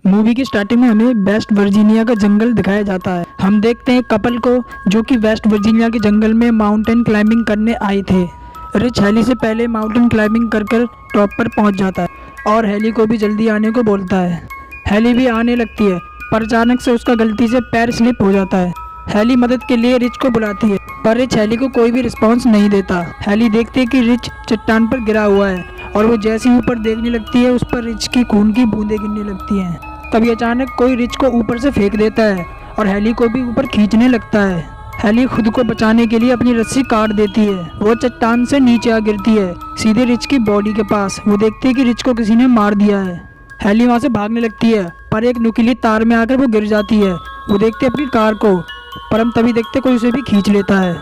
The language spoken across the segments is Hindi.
मूवी की स्टार्टिंग में हमें वेस्ट वर्जीनिया का जंगल दिखाया जाता है। हम देखते हैं कपल को जो कि वेस्ट वर्जीनिया के जंगल में माउंटेन क्लाइंबिंग करने आए थे। रिच हेली से पहले माउंटेन क्लाइंबिंग कर टॉप पर पहुंच जाता है और हेली को भी जल्दी आने को बोलता है। हेली भी आने लगती है पर अचानक से उसका गलती से पैर स्लिप हो जाता है। हेली मदद के लिए रिच को बुलाती है पर रिच हेली को कोई भी रिस्पॉन्स नहीं देता। हेली देखती है कि रिच चट्टान पर गिरा हुआ है और वो जैसे ही ऊपर देखने लगती है उस पर रिच की खून की बूंदें गिरने लगती हैं। तभी अचानक कोई रिच को ऊपर से फेंक देता है और हेली को भी ऊपर खींचने लगता है। हेली खुद को बचाने के लिए अपनी रस्सी काट देती है। वो चट्टान से नीचे आ गिरती है सीधे रिच की बॉडी के पास। वो देखती है कि रिच को किसी ने मार दिया है। हेली वहाँ से भागने लगती है पर एक नुकीली तार में आकर वो गिर जाती है। वो देखते अपनी कार को पर हम तभी देखते कोई उसे भी खींच लेता है।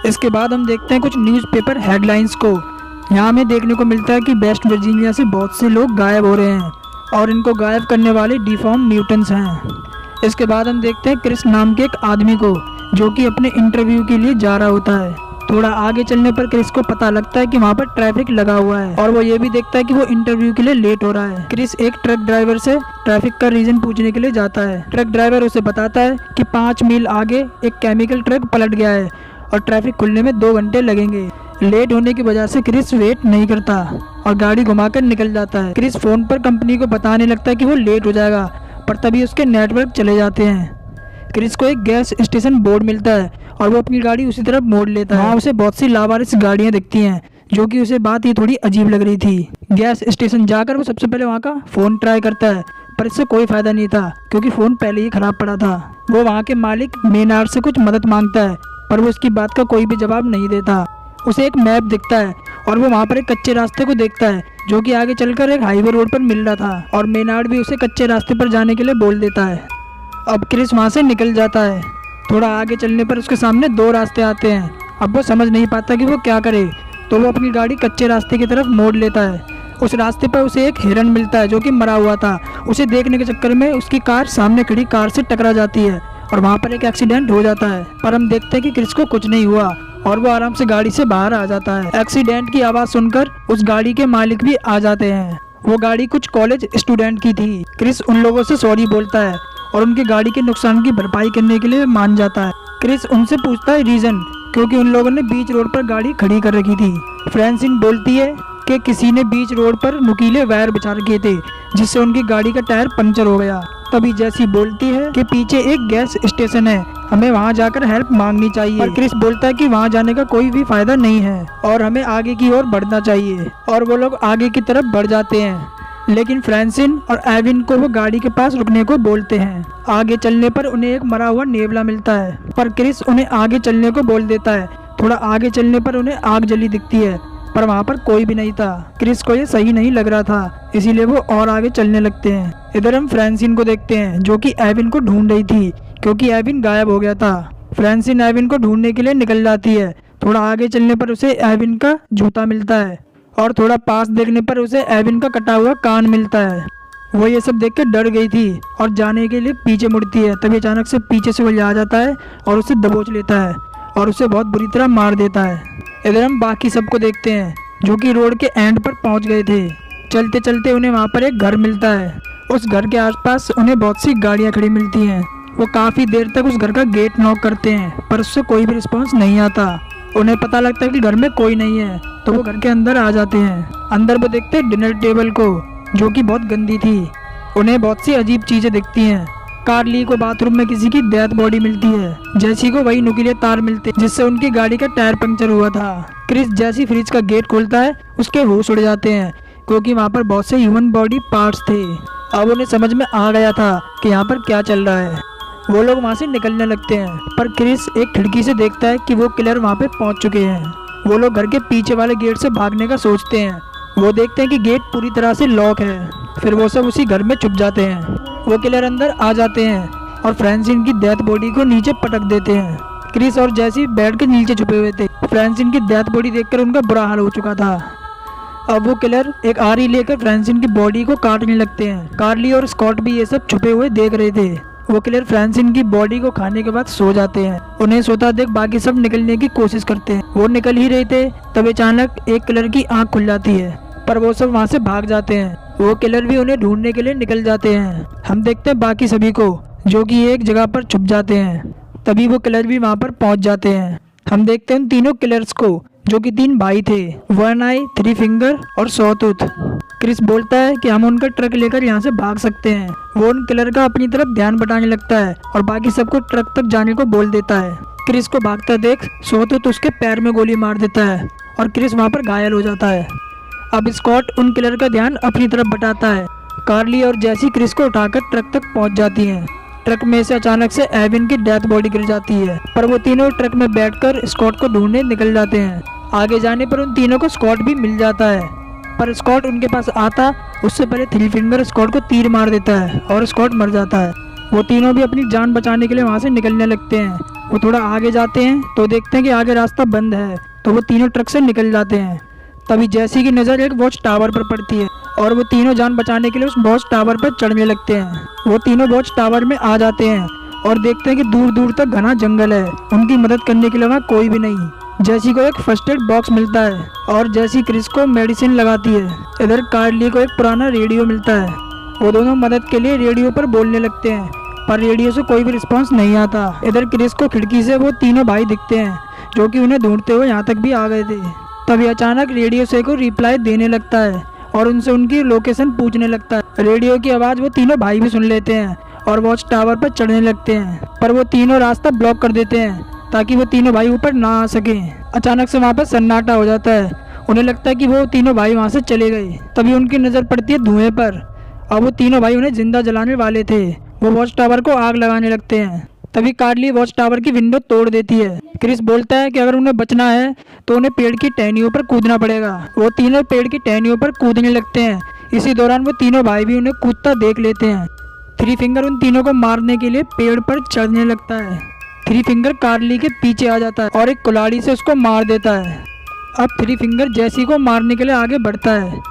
इसके बाद हम देखते हैं कुछ न्यूज़पेपर हेडलाइंस को। यहाँ हमें देखने को मिलता है कि वेस्ट वर्जीनिया से बहुत से लोग गायब हो रहे हैं और इनको गायब करने वाले डिफॉर्म म्यूटेंट्स हैं। इसके बाद हम देखते हैं क्रिस नाम के एक आदमी को जो कि अपने इंटरव्यू के लिए जा रहा होता है। थोड़ा आगे चलने पर क्रिस को पता लगता है कि वहाँ पर ट्रैफिक लगा हुआ है और वो ये भी देखता है कि वो इंटरव्यू के लिए लेट हो रहा है। क्रिस एक ट्रक ड्राइवर से ट्रैफिक का रीजन पूछने के लिए जाता है। ट्रक ड्राइवर उसे बताता है कि 5 मील आगे एक केमिकल ट्रक पलट गया है और ट्रैफिक खुलने में 2 घंटे लगेंगे। लेट होने की वजह से क्रिस वेट नहीं करता और गाड़ी घुमाकर निकल जाता है। क्रिस फोन पर कंपनी को बताने लगता है कि वो लेट हो जाएगा पर तभी उसके नेटवर्क चले जाते हैं। क्रिस को एक गैस स्टेशन बोर्ड मिलता है और वो अपनी गाड़ी उसी तरफ मोड़ लेता है। वहाँ उसे बहुत सी लावारिस गाड़ियाँ दिखती हैं जो कि उसे बात ही थोड़ी अजीब लग रही थी। गैस स्टेशन जाकर वो सबसे पहले वहाँ का फ़ोन ट्राई करता है पर इससे कोई फ़ायदा नहीं था क्योंकि फ़ोन पहले ही ख़राब पड़ा था। वो वहाँ के मालिक मेनार्ड से कुछ मदद मांगता है पर वो उसकी बात का कोई भी जवाब नहीं देता। उसे एक मैप दिखता है और वो वहाँ पर एक कच्चे रास्ते को देखता है जो कि आगे चलकर एक हाईवे रोड पर मिल रहा था और मेनार्ड भी उसे कच्चे रास्ते पर जाने के लिए बोल देता है। अब क्रिस वहाँ से निकल जाता है। थोड़ा आगे चलने पर उसके सामने 2 रास्ते आते हैं। अब वो समझ नहीं पाता कि वो क्या करे तो वो अपनी गाड़ी कच्चे रास्ते की तरफ मोड़ लेता है। उस रास्ते पर उसे एक हिरन मिलता है जो कि मरा हुआ था। उसे देखने के चक्कर में उसकी कार सामने खड़ी कार से टकरा जाती है और वहाँ पर एक एक्सीडेंट हो जाता है पर हम देखते हैं कि क्रिस को कुछ नहीं हुआ और वो आराम से गाड़ी से बाहर आ जाता है। एक्सीडेंट की आवाज़ सुनकर उस गाड़ी के मालिक भी आ जाते हैं। वो गाड़ी कुछ कॉलेज स्टूडेंट की थी। क्रिस उन लोगों से सॉरी बोलता है और उनकी गाड़ी के नुकसान की भरपाई करने के लिए मान जाता है। क्रिस उनसे पूछता है रीज़न क्योंकि उन लोगों ने बीच रोड पर गाड़ी खड़ी कर रखी थी। फ्रांसिन बोलती है कि किसी ने बीच रोड पर नुकीले वायर बिछा रखे थे जिससे उनकी गाड़ी का टायर पंचर हो गया। तभी जैसी बोलती है कि पीछे एक गैस स्टेशन है, हमें वहां जाकर हेल्प मांगनी चाहिए। पर क्रिस बोलता है कि वहां जाने का कोई भी फायदा नहीं है और हमें आगे की ओर बढ़ना चाहिए और वो लोग आगे की तरफ बढ़ जाते हैं। लेकिन फ्रांसिन और एविन को वो गाड़ी के पास रुकने को बोलते हैं। आगे चलने पर उन्हें एक मरा हुआ नेवला मिलता है पर क्रिस उन्हें आगे चलने को बोल देता है। थोड़ा आगे चलने पर उन्हें आग जली दिखती है पर वहाँ पर कोई भी नहीं था। क्रिस को ये सही नहीं लग रहा था इसीलिए वो और आगे चलने लगते हैं। इधर हम फ्रांसिन को देखते हैं जो कि एविन को ढूंढ रही थी क्योंकि एविन गायब हो गया था। फ्रांसिन एविन को ढूंढने के लिए निकल जाती है। थोड़ा आगे चलने पर उसे एविन का जूता मिलता है और थोड़ा पास देखने पर उसे एविन का कटा हुआ कान मिलता है। वो ये सब देख के डर गई थी और जाने के लिए पीछे मुड़ती है। तभी अचानक से पीछे से वो आ जाता है और उसे दबोच लेता है और उसे बहुत बुरी तरह मार देता है। इधर हम बाकी सबको देखते हैं जो कि रोड के एंड पर पहुंच गए थे। चलते चलते उन्हें वहां पर एक घर मिलता है। उस घर के आसपास उन्हें बहुत सी गाड़ियां खड़ी मिलती हैं। वो काफ़ी देर तक उस घर का गेट नॉक करते हैं पर उससे कोई भी रिस्पांस नहीं आता। उन्हें पता लगता है कि घर में कोई नहीं है तो वो घर के अंदर आ जाते हैं। अंदर वो देखते हैं डिनर टेबल को जो कि बहुत गंदी थी। उन्हें बहुत सी अजीब चीज़ें दिखती हैं। कार्ली को बाथरूम में किसी की डेथ बॉडी मिलती है। जैसी को वही नुकीले तार मिलते जिससे उनकी गाड़ी का टायर पंक्चर हुआ था। क्रिस जैसी फ्रिज का गेट खोलता है उसके होश उड़ जाते हैं क्योंकि वहाँ पर बहुत से ह्यूमन बॉडी पार्ट्स थे। अब उन्हें समझ में आ गया था कि यहाँ पर क्या चल रहा है। वो लोग वहाँ से निकलने लगते हैं पर क्रिस एक खिड़की से देखता है कि वो किलर वहाँ पे पहुँच चुके हैं। वो लोग घर के पीछे वाले गेट से भागने का सोचते हैं। वो देखते हैं कि गेट पूरी तरह से लॉक है। फिर वो सब उसी घर में छुप जाते हैं। वो किलर अंदर आ जाते हैं और फ्रांसिन की डेथ बॉडी को नीचे पटक देते हैं। क्रिस और जैसी बेड के नीचे छुपे हुए थे। फ्रांसिन की डेथ बॉडी देखकर उनका बुरा हाल हो चुका था। अब वो किलर एक आरी लेकर फ्रांसिन की बॉडी को काटने लगते हैं। कार्ली और स्कॉट भी ये सब छुपे हुए देख रहे थे। वो किलर फ्रांसिन की बॉडी को खाने के बाद सो जाते हैं। उन्हें सोता देख बाकी सब निकलने की कोशिश करते हैं। वो निकल ही रहे थे तब अचानक एक किलर की आंख खुल जाती है पर वो सब वहाँ से भाग जाते हैं। वो किलर भी उन्हें ढूंढने के लिए निकल जाते हैं। हम देखते हैं बाकी सभी को जो कि एक जगह पर छुप जाते हैं। तभी वो किलर भी वहाँ पर पहुँच जाते हैं। हम देखते हैं उन तीनों किलर्स को जो कि 3 भाई थे, वन आई, 3 फिंगर और सॉटूथ। क्रिस बोलता है कि हम उनका ट्रक लेकर यहाँ से भाग सकते हैं। वो उन किलर का अपनी तरफ ध्यान बटाने लगता है और बाकी सबको ट्रक तक जाने को बोल देता है। क्रिस को भागता देख सॉटूथ उसके पैर में गोली मार देता है और क्रिस वहाँ पर घायल हो जाता है। अब स्कॉट उन किलर का ध्यान अपनी तरफ बटाता है। कार्ली और जैसी क्रिस को उठाकर ट्रक तक पहुँच जाती हैं। ट्रक में से अचानक से एविन की डेथ बॉडी गिर जाती है, पर वो तीनों ट्रक में बैठकर स्कॉट को ढूंढने निकल जाते हैं। आगे जाने पर उन तीनों को स्कॉट भी मिल जाता है, पर स्कॉट उनके पास आता उससे पहले 3 फिंगर स्कॉट को तीर मार देता है और स्कॉट मर जाता है। वो तीनों भी अपनी जान बचाने के लिए वहाँ से निकलने लगते हैं। वो थोड़ा आगे जाते हैं तो देखते हैं कि आगे रास्ता बंद है, तो वो तीनों ट्रक से निकल जाते हैं। तभी जैसी की नज़र एक वॉच टावर पर पड़ती है और वो तीनों जान बचाने के लिए उस वॉच टावर पर चढ़ने लगते हैं। वो तीनों वॉच टावर में आ जाते हैं और देखते हैं कि दूर दूर तक घना जंगल है। उनकी मदद करने के लिए वहाँ कोई भी नहीं। जैसी को एक फर्स्ट एड बॉक्स मिलता है और जैसी क्रिस को मेडिसिन लगाती है। इधर कार्ली को एक पुराना रेडियो मिलता है। वो दोनों मदद के लिए रेडियो पर बोलने लगते हैं, पर रेडियो से कोई भी रिस्पॉन्स नहीं आता। इधर क्रिस को खिड़की से वो तीनों भाई दिखते हैं जो कि उन्हें ढूंढते हुए यहाँ तक भी आ गए थे। तभी अचानक रेडियो से को रिप्लाई देने लगता है और उनसे उनकी लोकेशन पूछने लगता है। रेडियो की आवाज़ वो तीनों भाई भी सुन लेते हैं और वॉच टावर पर चढ़ने लगते हैं, पर वो तीनों रास्ता ब्लॉक कर देते हैं ताकि वो तीनों भाई ऊपर ना आ सकें। अचानक से वहाँ पर सन्नाटा हो जाता है। उन्हें लगता है कि वो तीनों भाई वहाँ से चले गए। तभी उनकी नज़र पड़ती है धुएं पर और वो तीनों भाई उन्हें जिंदा जलाने वाले थे। वो वॉच टावर को आग लगाने लगते हैं। तभी कार्ली वॉच टावर की विंडो तोड़ देती है। क्रिस बोलता है कि अगर उन्हें बचना है तो उन्हें पेड़ की टहनियों पर कूदना पड़ेगा। वो तीनों पेड़ की टहनियों पर कूदने लगते हैं। इसी दौरान वो तीनों भाई भी उन्हें कूदता देख लेते हैं। 3 फिंगर उन तीनों को मारने के लिए पेड़ पर चढ़ने लगता है। 3 फिंगर कार्ली के पीछे आ जाता है और एक कुल्हाड़ी से उसको मार देता है। अब 3 फिंगर जैसी को मारने के लिए आगे बढ़ता है,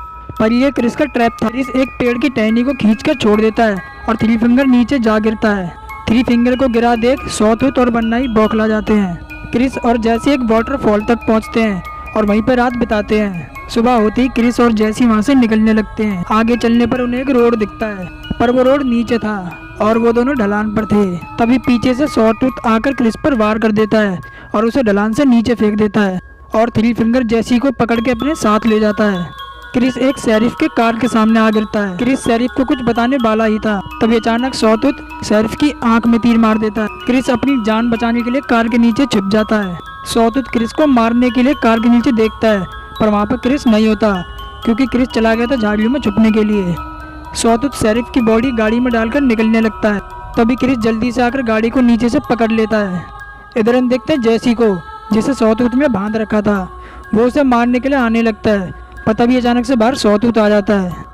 पर यह क्रिस का ट्रैप था। क्रिस एक पेड़ की टहनी को खींचकर छोड़ देता है और 3 फिंगर नीचे जा गिरता है। 3 फिंगर को गिरा देख सॉटूथ और वन आई बौखला जाते हैं। क्रिस और जैसी एक वाटरफॉल तक पहुंचते हैं और वहीं पर रात बिताते हैं। सुबह होते ही क्रिस और जैसी वहां से निकलने लगते हैं। आगे चलने पर उन्हें एक रोड दिखता है, पर वो रोड नीचे था और वो दोनों ढलान पर थे। तभी पीछे से सॉटूथ आकर क्रिस पर वार कर देता है और उसे ढलान से नीचे फेंक देता है और 3 फिंगर जैसी को पकड़ के अपने साथ ले जाता है। क्रिस एक शेरिफ के कार के सामने आ गिरता है। क्रिस शेरिफ को कुछ बताने वाला ही था, तभी अचानक सॉटूथ शेरिफ की आंख में तीर मार देता है। क्रिस अपनी जान बचाने के लिए कार के नीचे छिप जाता है। सॉटूथ क्रिस को मारने के लिए कार के नीचे देखता है, पर वहाँ पर क्रिस नहीं होता क्योंकि क्रिस चला गया था झाड़ियों में छुपने के लिए। सॉटूथ शेरिफ की बॉडी गाड़ी में डालकर निकलने लगता है। तभी क्रिस जल्दी से आकर गाड़ी को नीचे से पकड़ लेता है। इधर हम देखते हैं जैसी को, जिसे सॉटूथ में बांध रखा था। वो उसे मारने के लिए आने लगता है, पर तभी अचानक से बाहर सॉटूथ आ जाता है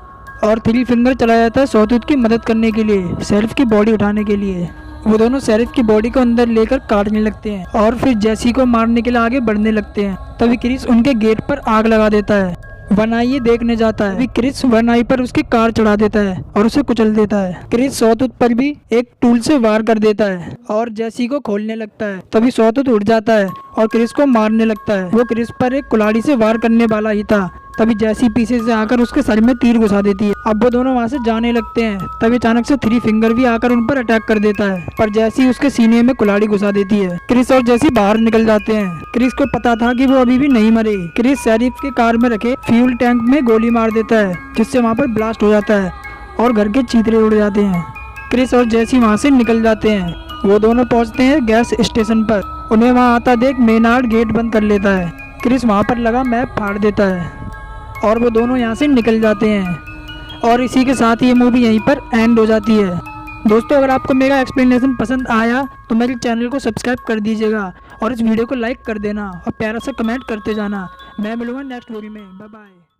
और 3 फिंगर चला जाता है सॉटूथ की मदद करने के लिए, शेरिफ की बॉडी उठाने के लिए। वो दोनों शेरिफ की बॉडी को अंदर लेकर काटने लगते हैं और फिर जैसी को मारने के लिए आगे बढ़ने लगते हैं। तभी क्रिस उनके गेट पर आग लगा देता है। वन आई ये देखने जाता है। क्रिस वन आई पर उसकी कार चढ़ा देता है और उसे कुचल देता है। क्रिस सॉटूथ पर भी एक टूल से वार कर देता है और जैसी को खोलने लगता है। तभी सॉटूथ उठ जाता है और क्रिस को मारने लगता है। वो क्रिस पर एक कुल्हाड़ी से वार करने वाला ही था, तभी जैसी पीछे से आकर उसके सर में तीर घुसा देती है। अब वो दोनों वहाँ से जाने लगते हैं। तभी अचानक से 3 फिंगर भी आकर उन पर अटैक कर देता है, पर जैसी उसके सीने में कुल्हाड़ी घुसा देती है। क्रिस और जैसी बाहर निकल जाते हैं। क्रिस को पता था कि वो अभी भी नहीं मरे। क्रिस शेरिफ के कार में रखे फ्यूल टैंक में गोली मार देता है, जिससे वहाँ पर ब्लास्ट हो जाता है और घर के चीतरे उड़ जाते हैं। क्रिस और जैसी वहाँ से निकल जाते हैं। वो दोनों पहुँचते हैं गैस स्टेशन पर। उन्हें वहाँ आता देख मेनार्ड गेट बंद कर लेता है। क्रिस वहाँ पर लगा मैप फाड़ देता है और वो दोनों यहाँ से निकल जाते हैं। और इसी के साथ ये मूवी यहीं पर एंड हो जाती है। दोस्तों, अगर आपको मेरा एक्सप्लेनेशन पसंद आया तो मेरे चैनल को सब्सक्राइब कर दीजिएगा और इस वीडियो को लाइक कर देना और प्यारा सा कमेंट करते जाना। मैं मिलूँगा नेक्स्ट वीडियो में। Bye bye.